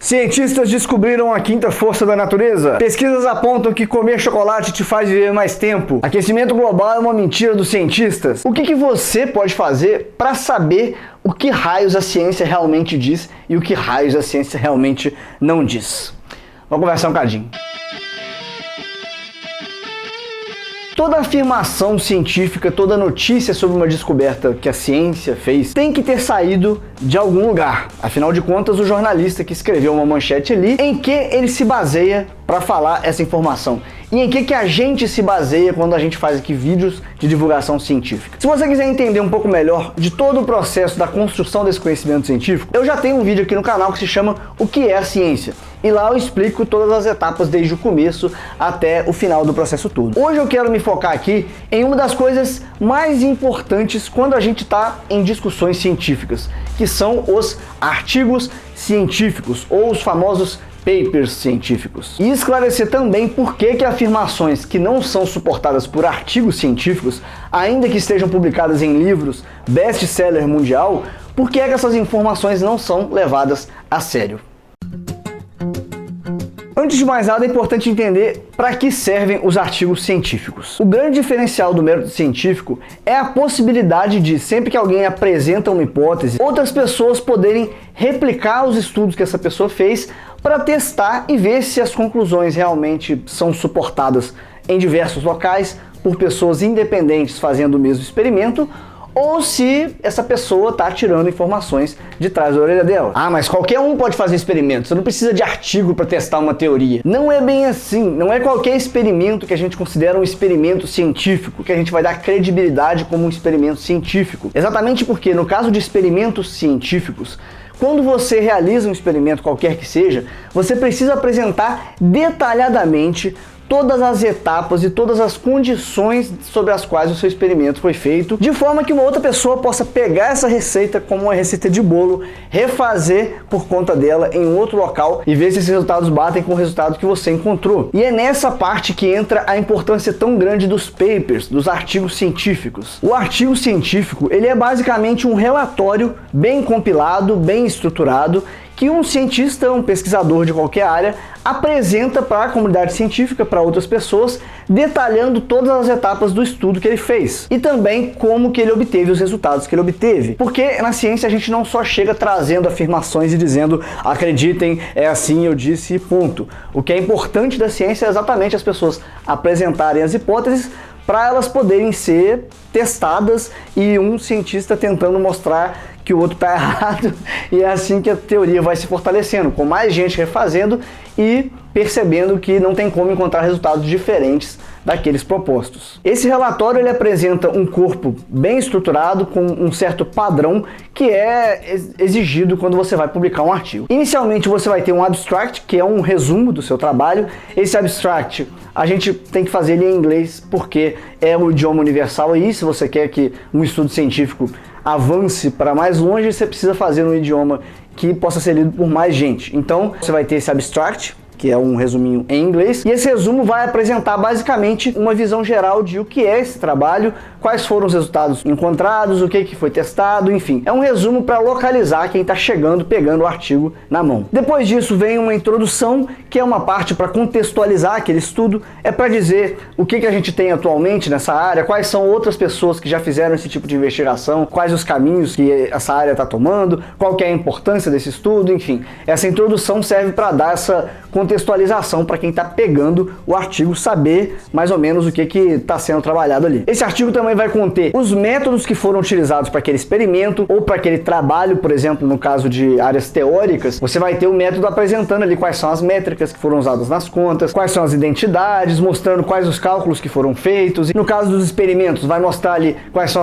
Cientistas descobriram a quinta força da natureza. Pesquisas apontam que comer chocolate te faz viver mais tempo. Aquecimento global é uma mentira dos cientistas. O que você pode fazer para saber o que raios a ciência realmente diz e o que raios a ciência realmente não diz? Vamos conversar um cadinho. Toda afirmação científica, toda notícia sobre uma descoberta que a ciência fez tem que ter saído de algum lugar. Afinal de contas, o jornalista que escreveu uma manchete ali, em que ele se baseia para falar essa informação? E em que a gente se baseia quando a gente faz aqui vídeos de divulgação científica? Se você quiser entender um pouco melhor de todo o processo da construção desse conhecimento científico, eu já tenho um vídeo aqui no canal que se chama O que é a ciência? E lá eu explico todas as etapas desde o começo até o final do processo todo. Hoje eu quero me focar aqui em uma das coisas mais importantes quando a gente está em discussões científicas, que são os artigos científicos ou os famosos papers científicos. E esclarecer também por que afirmações que não são suportadas por artigos científicos, ainda que estejam publicadas em livros best-seller mundial, por que essas informações não são levadas a sério. Antes de mais nada, é importante entender para que servem os artigos científicos. O grande diferencial do método científico é a possibilidade de, sempre que alguém apresenta uma hipótese, outras pessoas poderem replicar os estudos que essa pessoa fez para testar e ver se as conclusões realmente são suportadas em diversos locais por pessoas independentes fazendo o mesmo experimento, ou se essa pessoa está tirando informações de trás da orelha dela. Ah, mas qualquer um pode fazer experimento, você não precisa de artigo para testar uma teoria. Não é bem assim, não é qualquer experimento que a gente considera um experimento científico, que a gente vai dar credibilidade como um experimento científico. Exatamente porque, no caso de experimentos científicos, quando você realiza um experimento qualquer que seja, você precisa apresentar detalhadamente todas as etapas e todas as condições sobre as quais o seu experimento foi feito, de forma que uma outra pessoa possa pegar essa receita como uma receita de bolo, refazer por conta dela em um outro local e ver se esses resultados batem com o resultado que você encontrou. E é nessa parte que entra a importância tão grande dos papers, dos artigos científicos. O artigo científico, ele é basicamente um relatório bem compilado, bem estruturado, que um cientista, um pesquisador de qualquer área, apresenta para a comunidade científica, para outras pessoas, detalhando todas as etapas do estudo que ele fez. E também como que ele obteve os resultados que ele obteve. Porque na ciência a gente não só chega trazendo afirmações e dizendo acreditem, é assim, eu disse e ponto. O que é importante da ciência é exatamente as pessoas apresentarem as hipóteses para elas poderem ser testadas e um cientista tentando mostrar que o outro está errado, e é assim que a teoria vai se fortalecendo, com mais gente refazendo e percebendo que não tem como encontrar resultados diferentes daqueles propostos. Esse relatório ele apresenta um corpo bem estruturado, com um certo padrão que é exigido quando você vai publicar um artigo. Inicialmente você vai ter um abstract, que é um resumo do seu trabalho. Esse abstract a gente tem que fazer ele em inglês, porque é o idioma universal, e se você quer que um estudo científico avance para mais longe, você precisa fazer um idioma que possa ser lido por mais gente. Então você vai ter esse abstract, que é um resuminho em inglês, e esse resumo vai apresentar basicamente uma visão geral de o que é esse trabalho, quais foram os resultados encontrados, o que foi testado, enfim. É um resumo para localizar quem está chegando, pegando o artigo na mão. Depois disso vem uma introdução, que é uma parte para contextualizar aquele estudo, é para dizer o que a gente tem atualmente nessa área, quais são outras pessoas que já fizeram esse tipo de investigação, quais os caminhos que essa área está tomando, qual que é a importância desse estudo, enfim. Essa introdução serve para dar essa contextualização para quem está pegando o artigo saber mais ou menos o que está sendo trabalhado ali. Esse artigo também vai conter os métodos que foram utilizados para aquele experimento ou para aquele trabalho, por exemplo, no caso de áreas teóricas, você vai ter o método apresentando ali quais são as métricas que foram usadas nas contas, quais são as identidades, mostrando quais os cálculos que foram feitos. E no caso dos experimentos, vai mostrar ali quais são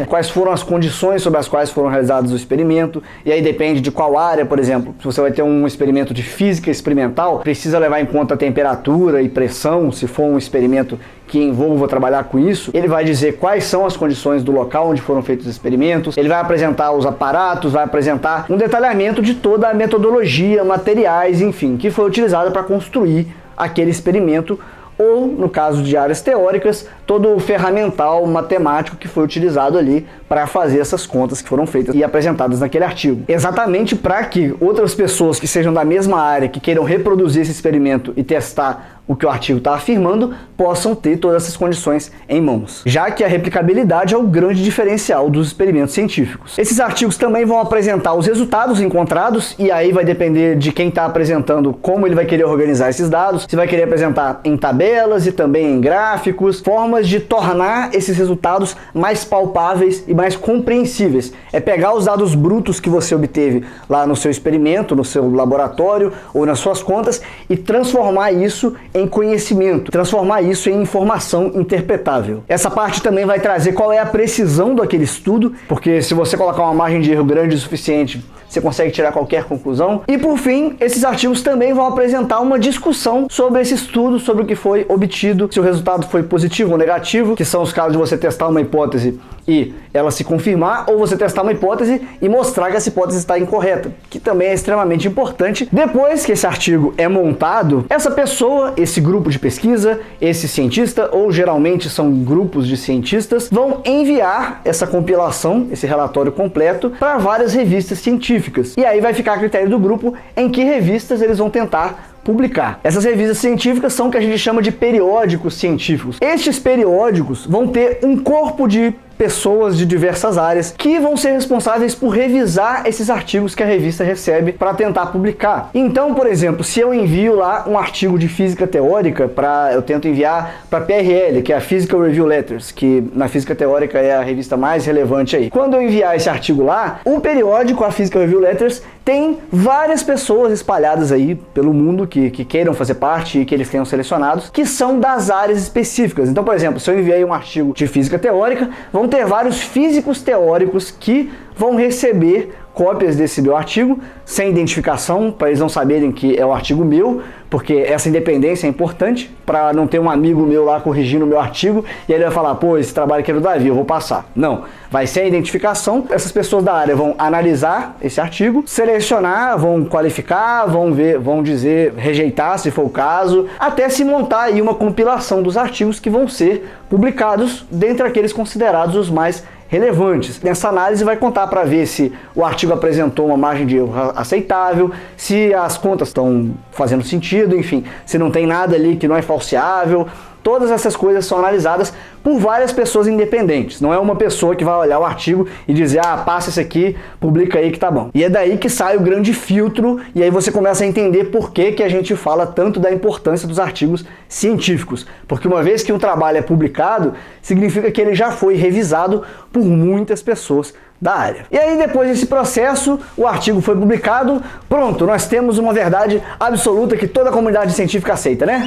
quais foram as condições sobre as quais foram realizados o experimento, e aí depende de qual área, por exemplo, se você vai ter um experimento de física experimental, precisa levar em conta a temperatura e pressão, se for um experimento que envolva trabalhar com isso. Ele vai dizer quais são as condições do local onde foram feitos os experimentos, ele vai apresentar os aparatos, vai apresentar um detalhamento de toda a metodologia, materiais, enfim, que foi utilizada para construir aquele experimento ou, no caso de áreas teóricas, todo o ferramental matemático que foi utilizado ali para fazer essas contas que foram feitas e apresentadas naquele artigo. Exatamente para que outras pessoas que sejam da mesma área, que queiram reproduzir esse experimento e testar o que o artigo está afirmando, possam ter todas essas condições em mãos. Já que a replicabilidade é o grande diferencial dos experimentos científicos. Esses artigos também vão apresentar os resultados encontrados, e aí vai depender de quem está apresentando como ele vai querer organizar esses dados, se vai querer apresentar em tabelas e também em gráficos, formas de tornar esses resultados mais palpáveis e mais compreensíveis. É pegar os dados brutos que você obteve lá no seu experimento, no seu laboratório ou nas suas contas e transformar isso em conhecimento, transformar isso em informação interpretável. Essa parte também vai trazer qual é a precisão daquele estudo, porque se você colocar uma margem de erro grande o suficiente, você consegue tirar qualquer conclusão. E por fim, esses artigos também vão apresentar uma discussão sobre esse estudo, sobre o que foi obtido, se o resultado foi positivo ou negativo, que são os casos de você testar uma hipótese e ela se confirmar, ou você testar uma hipótese e mostrar que essa hipótese está incorreta, que também é extremamente importante. Depois que esse artigo é montado, essa pessoa, esse grupo de pesquisa, esse cientista, ou geralmente são grupos de cientistas, vão enviar essa compilação, esse relatório completo, para várias revistas científicas. E aí vai ficar a critério do grupo em que revistas eles vão tentar publicar. Essas revistas científicas são o que a gente chama de periódicos científicos. Estes periódicos vão ter um corpo de pessoas de diversas áreas que vão ser responsáveis por revisar esses artigos que a revista recebe para tentar publicar. Então, por exemplo, se eu envio lá um artigo de física teórica, eu tento enviar para a PRL, que é a Physical Review Letters, que na física teórica é a revista mais relevante aí. Quando eu enviar esse artigo lá, o periódico, a Physical Review Letters, tem várias pessoas espalhadas aí pelo mundo que queiram fazer parte e que eles tenham selecionados, que são das áreas específicas. Então, por exemplo, se eu enviei um artigo de física teórica, vão ter vários físicos teóricos que vão receber cópias desse meu artigo, sem identificação, para eles não saberem que é o artigo meu, porque essa independência é importante, para não ter um amigo meu lá corrigindo o meu artigo, e ele vai falar, pô, esse trabalho aqui é do Davi, eu vou passar. Não, vai ser a identificação, essas pessoas da área vão analisar esse artigo, selecionar, vão qualificar, vão ver, vão dizer, rejeitar se for o caso, até se montar aí uma compilação dos artigos que vão ser publicados dentre aqueles considerados os mais relevantes. Nessa análise vai contar para ver se o artigo apresentou uma margem de erro aceitável, se as contas estão fazendo sentido, enfim, se não tem nada ali que não é falseável. Todas essas coisas são analisadas por várias pessoas independentes. Não é uma pessoa que vai olhar o artigo e dizer, ah, passa esse aqui, publica aí que tá bom. E é daí que sai o grande filtro, e aí você começa a entender por que a gente fala tanto da importância dos artigos científicos. Porque uma vez que um trabalho é publicado, significa que ele já foi revisado por muitas pessoas da área. E aí, depois desse processo, o artigo foi publicado, pronto, nós temos uma verdade absoluta que toda a comunidade científica aceita, né?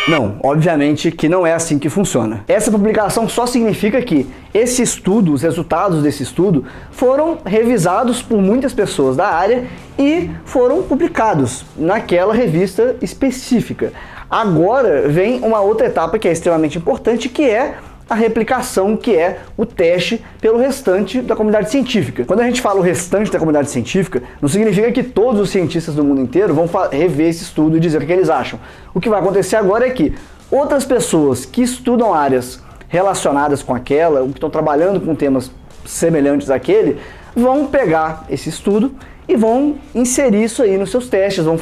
Não, obviamente que não é assim que funciona. Essa publicação só significa que esse estudo, os resultados desse estudo, foram revisados por muitas pessoas da área e foram publicados naquela revista específica. Agora vem uma outra etapa que é extremamente importante, que é a replicação, que é o teste pelo restante da comunidade científica. Quando a gente fala o restante da comunidade científica, não significa que todos os cientistas do mundo inteiro vão rever esse estudo e dizer o que eles acham. O que vai acontecer agora é que outras pessoas que estudam áreas relacionadas com aquela, ou que estão trabalhando com temas semelhantes àquele, vão pegar esse estudo e vão inserir isso aí nos seus testes, vão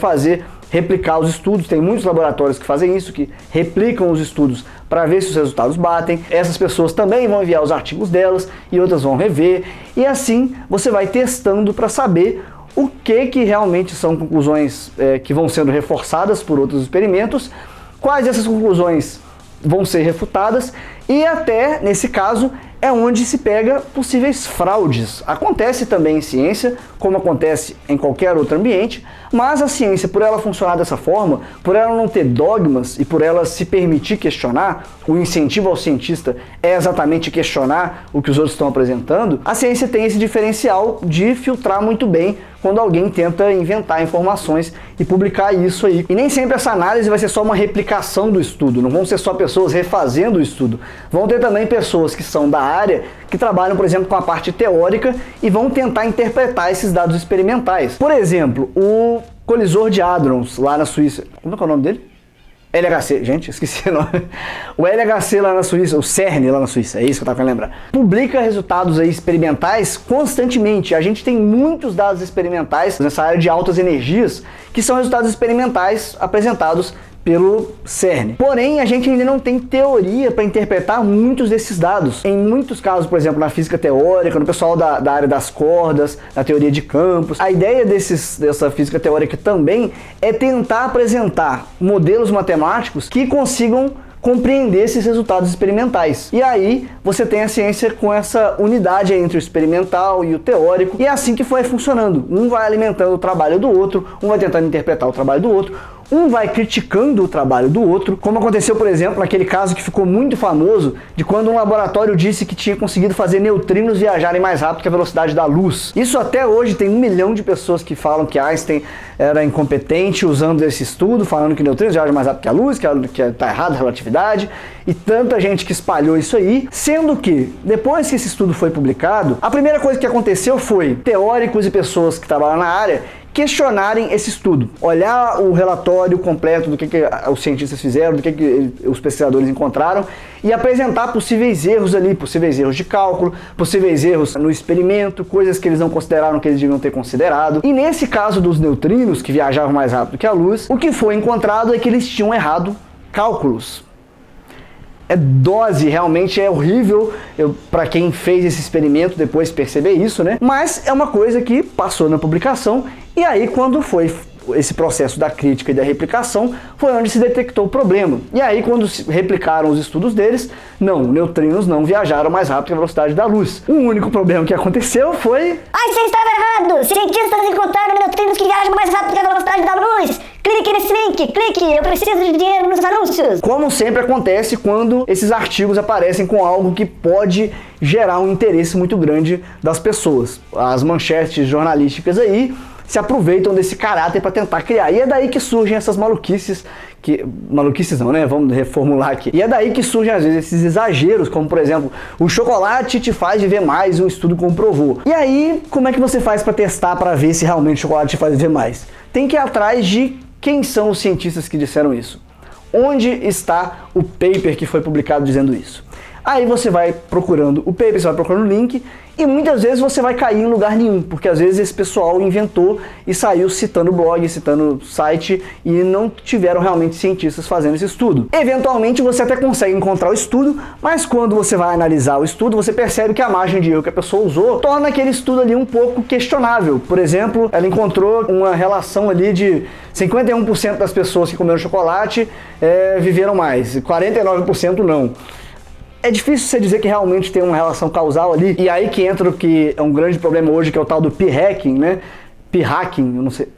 replicar os estudos. Tem muitos laboratórios que fazem isso, que replicam os estudos para ver se os resultados batem. Essas pessoas também vão enviar os artigos delas e outras vão rever, e assim você vai testando para saber o que realmente são conclusões que vão sendo reforçadas por outros experimentos, quais dessas conclusões vão ser refutadas, e até, nesse caso, é onde se pega possíveis fraudes. Acontece também em ciência, como acontece em qualquer outro ambiente, mas a ciência, por ela funcionar dessa forma, por ela não ter dogmas e por ela se permitir questionar, o incentivo ao cientista é exatamente questionar o que os outros estão apresentando, a ciência tem esse diferencial de filtrar muito bem quando alguém tenta inventar informações e publicar isso aí. E nem sempre essa análise vai ser só uma replicação do estudo, não vão ser só pessoas refazendo o estudo, vão ter também pessoas que são da área, que trabalham, por exemplo, com a parte teórica e vão tentar interpretar esses dados experimentais. Por exemplo, o colisor de Hadrons, lá na Suíça. Como é que é o nome dele? LHC, gente, esqueci o nome. O LHC lá na Suíça, o CERN lá na Suíça, é isso que eu tava querendo lembrar. Publica resultados aí experimentais constantemente. A gente tem muitos dados experimentais nessa área de altas energias, que são resultados experimentais apresentados pelo CERN. Porém, a gente ainda não tem teoria para interpretar muitos desses dados. Em muitos casos, por exemplo, na física teórica, no pessoal da área das cordas, na teoria de campos, a ideia dessa física teórica também é tentar apresentar modelos matemáticos que consigam compreender esses resultados experimentais. E aí você tem a ciência com essa unidade entre o experimental e o teórico, e é assim que foi funcionando. Um vai alimentando o trabalho do outro, um vai tentando interpretar o trabalho do outro, um vai criticando o trabalho do outro, como aconteceu, por exemplo, naquele caso que ficou muito famoso, de quando um laboratório disse que tinha conseguido fazer neutrinos viajarem mais rápido que a velocidade da luz. Isso até hoje tem 1 milhão de pessoas que falam que Einstein era incompetente usando esse estudo, falando que neutrinos viajam mais rápido que a luz, que tá errado a relatividade, e tanta gente que espalhou isso aí, sendo que, depois que esse estudo foi publicado, a primeira coisa que aconteceu foi teóricos e pessoas que trabalham na área questionarem esse estudo, olhar o relatório completo do que os cientistas fizeram, do que os pesquisadores encontraram e apresentar possíveis erros ali, possíveis erros de cálculo, possíveis erros no experimento, coisas que eles não consideraram que eles deviam ter considerado. E nesse caso dos neutrinos, que viajavam mais rápido que a luz, o que foi encontrado é que eles tinham errado cálculos. É dose, realmente é horrível para quem fez esse experimento depois perceber isso, né? Mas é uma coisa que passou na publicação, e aí quando foi esse processo da crítica e da replicação, foi onde se detectou o problema. E aí quando se replicaram os estudos deles, não, neutrinos não viajaram mais rápido que a velocidade da luz. O único problema que aconteceu foi... Einstein estava errado! Cientistas encontraram neutrinos que viajam mais rápido que a velocidade da luz! Clique nesse link, clique, eu preciso de dinheiro nos anúncios. Como sempre acontece quando esses artigos aparecem com algo que pode gerar um interesse muito grande das pessoas. As manchetes jornalísticas aí se aproveitam desse caráter para tentar criar. E é daí que surgem essas maluquices, maluquices não, né? Vamos reformular aqui. E é daí que surgem às vezes esses exageros, como por exemplo, o chocolate te faz viver mais, um estudo comprovou. E aí, como é que você faz para testar, para ver se realmente o chocolate te faz viver mais? Tem que ir atrás de quem são os cientistas que disseram isso. Onde está o paper que foi publicado dizendo isso? Aí você vai procurando o paper, você vai procurando o link, e muitas vezes você vai cair em lugar nenhum, porque às vezes esse pessoal inventou e saiu citando blog, citando site, e não tiveram realmente cientistas fazendo esse estudo. Eventualmente você até consegue encontrar o estudo, mas quando você vai analisar o estudo, você percebe que a margem de erro que a pessoa usou torna aquele estudo ali um pouco questionável. Por exemplo, ela encontrou uma relação ali de 51% das pessoas que comeram chocolate viveram mais, 49% não. É difícil você dizer que realmente tem uma relação causal ali, e aí que entra o que é um grande problema hoje, que é o tal do p-hacking, né? P-hacking, eu não sei...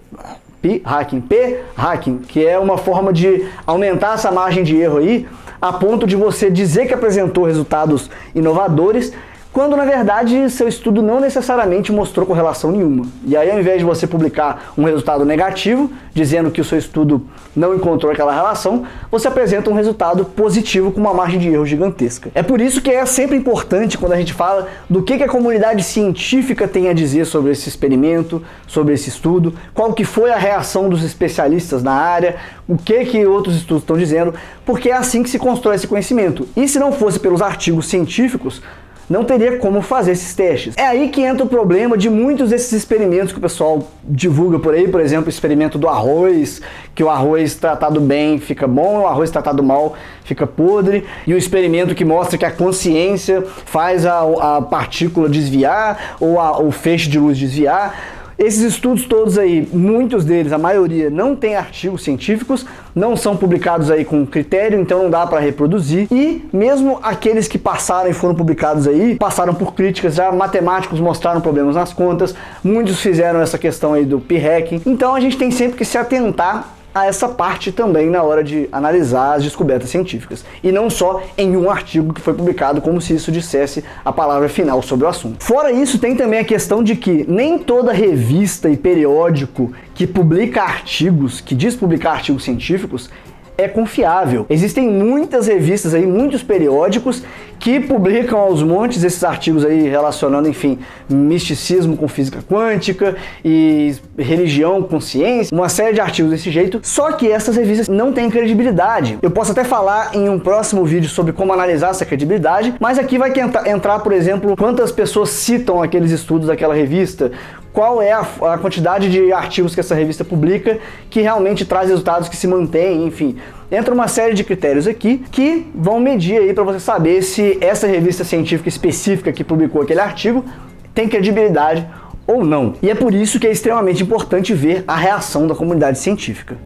P-hacking, que é uma forma de aumentar essa margem de erro aí, a ponto de você dizer que apresentou resultados inovadores, quando na verdade seu estudo não necessariamente mostrou correlação nenhuma. E aí, ao invés de você publicar um resultado negativo, dizendo que o seu estudo não encontrou aquela relação, você apresenta um resultado positivo com uma margem de erro gigantesca. É por isso que é sempre importante quando a gente fala do que a comunidade científica tem a dizer sobre esse experimento, sobre esse estudo, qual que foi a reação dos especialistas na área, o que outros estudos estão dizendo, porque é assim que se constrói esse conhecimento. E se não fosse pelos artigos científicos, não teria como fazer esses testes. É aí que entra o problema de muitos desses experimentos que o pessoal divulga por aí, por exemplo, o experimento do arroz, que o arroz tratado bem fica bom, o arroz tratado mal fica podre, e o experimento que mostra que a consciência faz a partícula desviar, ou o feixe de luz desviar. Esses estudos todos aí, muitos deles, a maioria, não tem artigos científicos, não são publicados aí com critério, então não dá para reproduzir. E mesmo aqueles que passaram e foram publicados aí, passaram por críticas, já matemáticos mostraram problemas nas contas, muitos fizeram essa questão aí do p-hacking. Então a gente tem sempre que se atentar a essa parte também na hora de analisar as descobertas científicas, e não só em um artigo que foi publicado como se isso dissesse a palavra final sobre o assunto. Fora isso, tem também a questão de que nem toda revista e periódico que publica artigos, que diz publicar artigos científicos, é confiável. Existem muitas revistas aí, muitos periódicos que publicam aos montes esses artigos aí relacionando, enfim, misticismo com física quântica e religião com ciência, uma série de artigos desse jeito, só que essas revistas não têm credibilidade. Eu posso até falar em um próximo vídeo sobre como analisar essa credibilidade, mas aqui vai entrar, por exemplo, quantas pessoas citam aqueles estudos daquela revista, qual é a quantidade de artigos que essa revista publica que realmente traz resultados que se mantêm, enfim. Entra uma série de critérios aqui que vão medir aí para você saber se essa revista científica específica que publicou aquele artigo tem credibilidade ou não. E é por isso que é extremamente importante ver a reação da comunidade científica.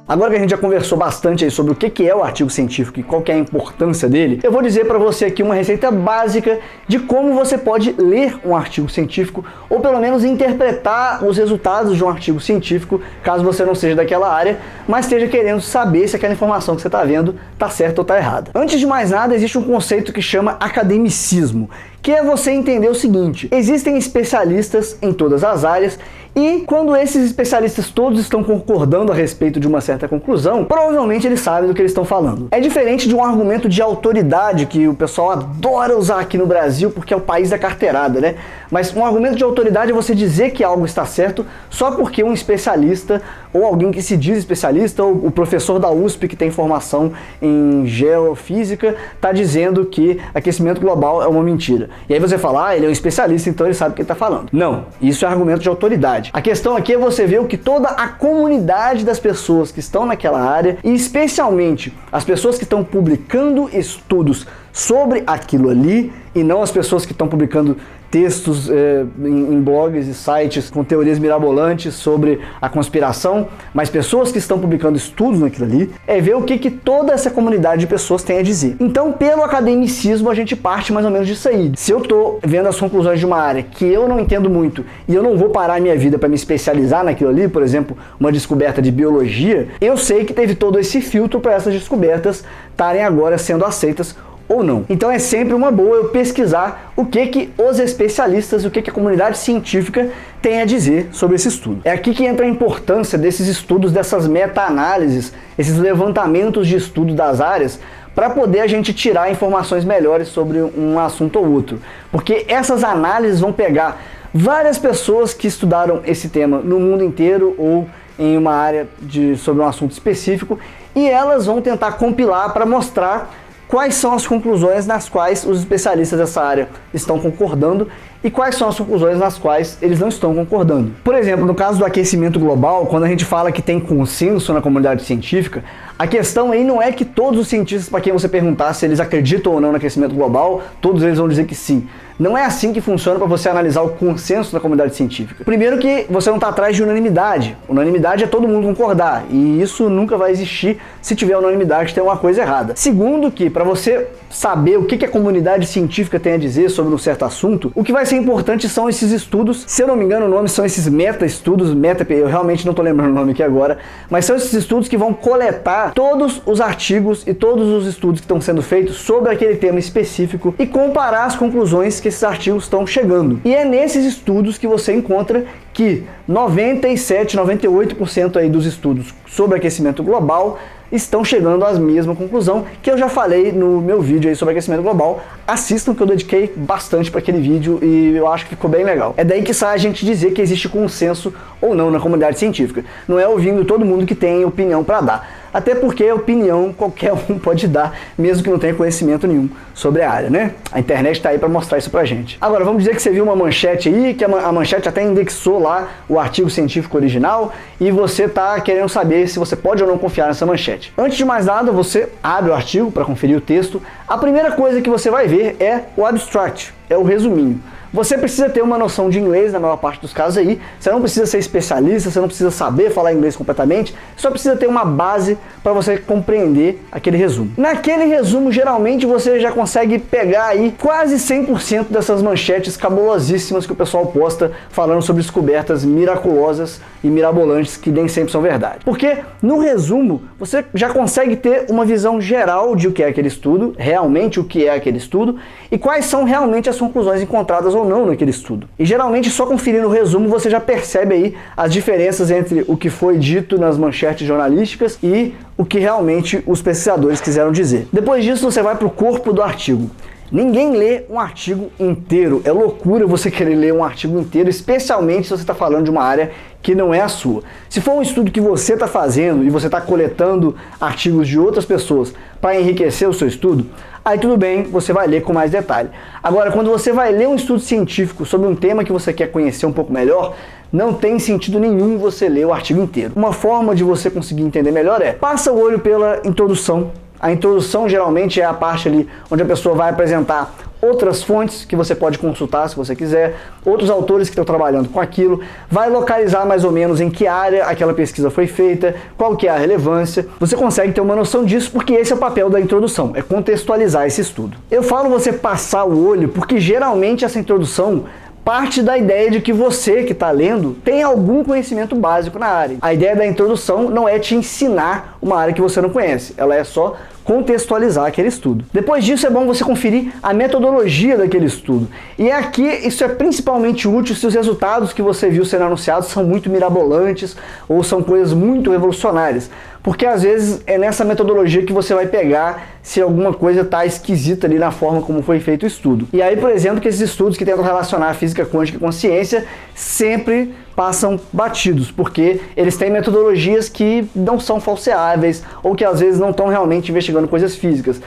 Agora que a gente já conversou bastante aí sobre o que é o artigo científico e qual que é a importância dele, eu vou dizer para você aqui uma receita básica de como você pode ler um artigo científico ou pelo menos interpretar os resultados de um artigo científico, caso você não seja daquela área, mas esteja querendo saber se aquela informação que você está vendo está certa ou está errada. Antes de mais nada, existe um conceito que chama academicismo, que é você entender o seguinte: existem especialistas em todas as áreas e quando esses especialistas todos estão concordando a respeito de uma certa conclusão, provavelmente eles sabem do que eles estão falando. É diferente de um argumento de autoridade que o pessoal adora usar aqui no Brasil porque é o país da carteirada, né? Mas um argumento de autoridade é você dizer que algo está certo só porque um especialista ou alguém que se diz especialista ou o professor da USP que tem formação em geofísica está dizendo que aquecimento global é uma mentira. E aí você fala, ele é um especialista, então ele sabe o que ele está falando. Não, isso é argumento de autoridade. A questão aqui é você ver o que toda a comunidade das pessoas que estão naquela área, e especialmente as pessoas que estão publicando estudos sobre aquilo ali, e não as pessoas que estão publicando textos em blogs e sites com teorias mirabolantes sobre a conspiração, mas pessoas que estão publicando estudos naquilo ali, é ver o que toda essa comunidade de pessoas tem a dizer. Então, pelo academicismo, a gente parte mais ou menos disso aí. Se eu tô vendo as conclusões de uma área que eu não entendo muito e eu não vou parar a minha vida para me especializar naquilo ali, por exemplo, uma descoberta de biologia, eu sei que teve todo esse filtro para essas descobertas estarem agora sendo aceitas ou não. Então é sempre uma boa eu pesquisar o que os especialistas, o que a comunidade científica tem a dizer sobre esse estudo. É aqui que entra a importância desses estudos, dessas meta-análises, esses levantamentos de estudo das áreas, para poder a gente tirar informações melhores sobre um assunto ou outro. Porque essas análises vão pegar várias pessoas que estudaram esse tema no mundo inteiro ou em uma área sobre um assunto específico, e elas vão tentar compilar para mostrar quais são as conclusões nas quais os especialistas dessa área estão concordando e quais são as conclusões nas quais eles não estão concordando. Por exemplo, no caso do aquecimento global, quando a gente fala que tem consenso na comunidade científica, a questão aí não é que todos os cientistas, para quem você perguntar se eles acreditam ou não no aquecimento global, todos eles vão dizer que sim. Não é assim que funciona para você analisar o consenso da comunidade científica. Primeiro que você não está atrás de unanimidade. Unanimidade é todo mundo concordar, e isso nunca vai existir se tiver unanimidade, tem uma coisa errada. Segundo que, para você saber o que a comunidade científica tem a dizer sobre um certo assunto, o que vai ser importante são esses estudos, se eu não me engano o nome são esses meta-estudos, eu realmente não estou lembrando o nome aqui agora, mas são esses estudos que vão coletar todos os artigos e todos os estudos que estão sendo feitos sobre aquele tema específico e comparar as conclusões que esses artigos estão chegando. E é nesses estudos que você encontra que 97, 98% aí dos estudos sobre aquecimento global estão chegando à mesma conclusão que eu já falei no meu vídeo aí sobre aquecimento global. Assistam, que eu dediquei bastante para aquele vídeo e eu acho que ficou bem legal. É daí que sai a gente dizer que existe consenso ou não na comunidade científica. Não é ouvindo todo mundo que tem opinião para dar. Até porque opinião qualquer um pode dar, mesmo que não tenha conhecimento nenhum sobre a área, né? A internet tá aí para mostrar isso pra gente. Agora, vamos dizer que você viu uma manchete aí, que a manchete até indexou lá o artigo científico original e você tá querendo saber se você pode ou não confiar nessa manchete. Antes de mais nada, você abre o artigo para conferir o texto. A primeira coisa que você vai ver é o abstract, é o resuminho. Você precisa ter uma noção de inglês na maior parte dos casos aí, você não precisa ser especialista, você não precisa saber falar inglês completamente, só precisa ter uma base para você compreender aquele resumo. Naquele resumo, geralmente você já consegue pegar aí quase 100% dessas manchetes cabulosíssimas que o pessoal posta falando sobre descobertas miraculosas e mirabolantes que nem sempre são verdade. Porque no resumo, você já consegue ter uma visão geral de o que é aquele estudo, realmente o que é aquele estudo, e quais são realmente as conclusões encontradas ou ou não naquele estudo. E geralmente só conferindo o resumo você já percebe aí as diferenças entre o que foi dito nas manchetes jornalísticas e o que realmente os pesquisadores quiseram dizer. Depois disso você vai para o corpo do artigo. Ninguém lê um artigo inteiro. É loucura você querer ler um artigo inteiro, especialmente se você está falando de uma área que não é a sua. Se for um estudo que você está fazendo e você está coletando artigos de outras pessoas para enriquecer o seu estudo, aí tudo bem, você vai ler com mais detalhe. Agora, quando você vai ler um estudo científico sobre um tema que você quer conhecer um pouco melhor, não tem sentido nenhum você ler o artigo inteiro. Uma forma de você conseguir entender melhor é, passa o olho pela introdução. A introdução geralmente é a parte ali onde a pessoa vai apresentar outras fontes que você pode consultar se você quiser, outros autores que estão trabalhando com aquilo, vai localizar mais ou menos em que área aquela pesquisa foi feita, qual que é a relevância. Você consegue ter uma noção disso porque esse é o papel da introdução, é contextualizar esse estudo. Eu falo você passar o olho porque geralmente essa introdução parte da ideia de que você que está lendo tem algum conhecimento básico na área. A ideia da introdução não é te ensinar uma área que você não conhece, ela é só contextualizar aquele estudo. Depois disso é bom você conferir a metodologia daquele estudo. E aqui isso é principalmente útil se os resultados que você viu sendo anunciados são muito mirabolantes ou são coisas muito revolucionárias. Porque às vezes é nessa metodologia que você vai pegar se alguma coisa está esquisita ali na forma como foi feito o estudo. E aí, por exemplo, que esses estudos que tentam relacionar a física quântica com a ciência sempre passam batidos, porque eles têm metodologias que não são falseáveis ou que às vezes não estão realmente investigando coisas físicas.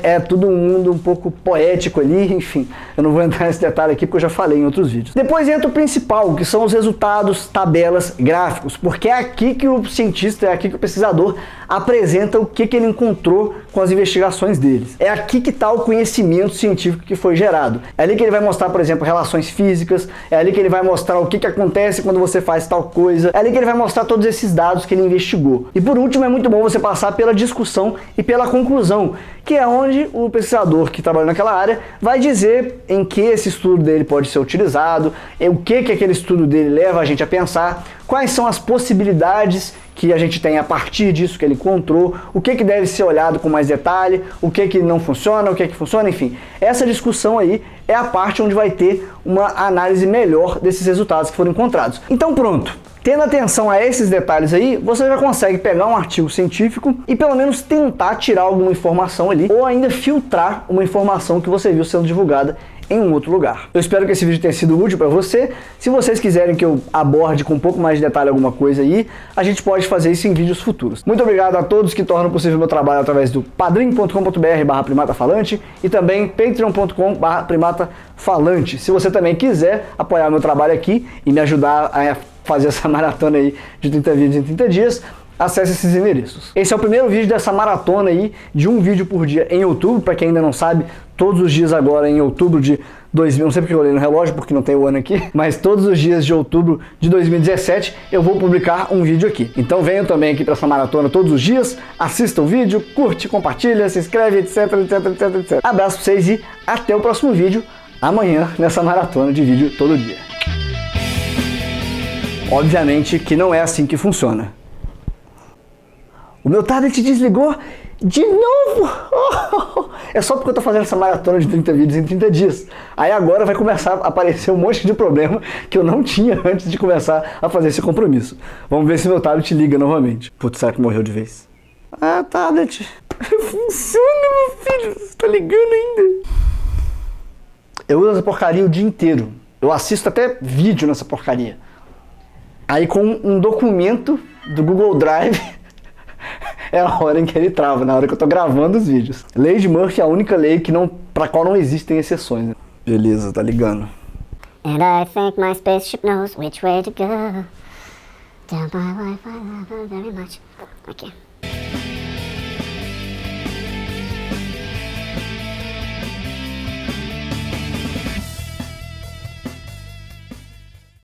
É tudo um mundo um pouco poético ali, enfim. Eu não vou entrar nesse detalhe aqui porque eu já falei em outros vídeos. Depois entra o principal, que são os resultados, tabelas, gráficos, porque é aqui que o cientista, é aqui que o pesquisador apresenta o que ele encontrou com as investigações deles. É aqui que está o conhecimento científico que foi gerado. É ali que ele vai mostrar, por exemplo, relações físicas, é ali que ele vai mostrar o que acontece quando você faz tal coisa, é ali que ele vai mostrar todos esses dados que ele investigou. E por último, é muito bom você passar pela discussão e pela conclusão, que é onde o pesquisador que trabalha naquela área vai dizer em que esse estudo dele pode ser utilizado, o que aquele estudo dele leva a gente a pensar, quais são as possibilidades que a gente tem a partir disso que ele encontrou, o que deve ser olhado com mais detalhe, o que não funciona, o que funciona, enfim. Essa discussão aí é a parte onde vai ter uma análise melhor desses resultados que foram encontrados. Então pronto. Tendo atenção a esses detalhes aí, você já consegue pegar um artigo científico e pelo menos tentar tirar alguma informação ali, ou ainda filtrar uma informação que você viu sendo divulgada em um outro lugar. Eu espero que esse vídeo tenha sido útil para você. Se vocês quiserem que eu aborde com um pouco mais de detalhe alguma coisa aí, a gente pode fazer isso em vídeos futuros. Muito obrigado a todos que tornam possível o meu trabalho através do padrim.com.br/primatafalante e também patreon.com/primatafalante. Se você também quiser apoiar meu trabalho aqui e me ajudar a fazer essa maratona aí de 30 vídeos em 30 dias, acesse esses endereços. Esse é o primeiro vídeo dessa maratona aí, de um vídeo por dia em outubro, para quem ainda não sabe, todos os dias agora em outubro de 2000, não sei porque eu olhei no relógio, porque não tem o ano aqui, mas todos os dias de outubro de 2017 eu vou publicar um vídeo aqui. Então venham também aqui para essa maratona todos os dias, assista o vídeo, curte, compartilha, se inscreve, etc, etc, etc, etc. Abraço pra vocês e até o próximo vídeo, amanhã, nessa maratona de vídeo todo dia. Obviamente que não é assim que funciona. O meu tablet desligou de novo! É só porque eu tô fazendo essa maratona de 30 vídeos em 30 dias. Aí agora vai começar a aparecer um monte de problema que eu não tinha antes de começar a fazer esse compromisso. Vamos ver se meu tablet liga novamente. Putz, será que morreu de vez? Ah, tablet! Funciona, meu filho! Você tá ligando ainda? Eu uso essa porcaria o dia inteiro. Eu assisto até vídeo nessa porcaria. Aí com um documento do Google Drive é a hora em que ele trava, na hora que eu tô gravando os vídeos. Lei de Murphy é a única lei pra qual não existem exceções. Né? Beleza, tá ligando. And I think my spaceship knows which way to go. Tell my wife I love her very much. Okay.